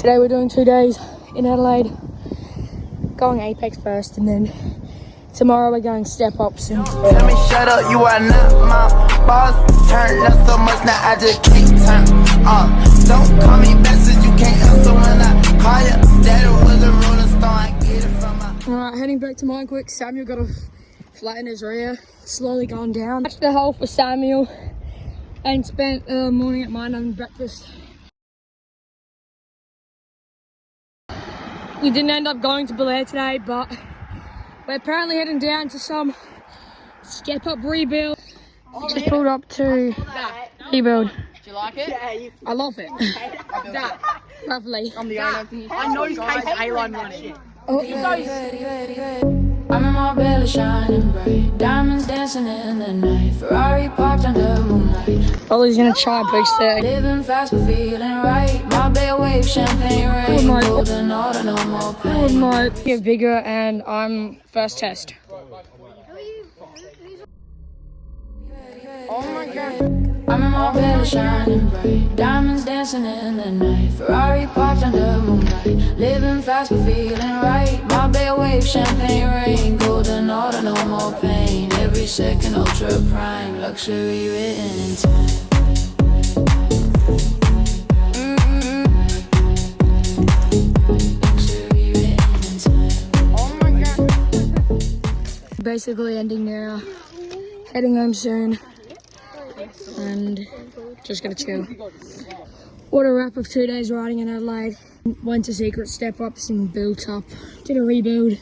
Today we're doing 2 days in Adelaide. Going Apex first, and then tomorrow we're going step ups. And tell me shut up, you are not my boss. Turn up so much now I just can't turn up. Don't call me best as you can't answer when I call you. Daddy was a rolling stone, I get it from my... Alright, heading back to mine quick. Samuel got a flat in his rear, slowly going down. Watched the hole for Samuel and spent the morning at mine having breakfast. We didn't end up going to Belair today, but we're apparently heading down to some step up rebuild. Just pulled up to rebuild. Do you like it? Yeah, I love it. Zach, Lovely. I'm the owner. I know you guys A-line running. Oh. I'm in my belly shining bright, diamonds dancing in the night, Ferrari parked under moonlight. Ollie's gonna try boost there. Living fast but feeling right, my bed wave, champagne rain, golden order, no more pain. Good night. Get bigger, and I'm first test. Oh my god. I'm in my belly shining bright, diamonds dancing in the night, Ferrari parked under moonlight. Living fast but feeling right, my bed wave, champagne rain, golden order, no more pain. Every second ultra prime, luxury written in time. Luxury written in time. Oh my god. Basically ending now. Heading home soon. And just gonna chill. What a wrap of 2 days riding in Adelaide. Went to secret step ups and built up. Did a rebuild.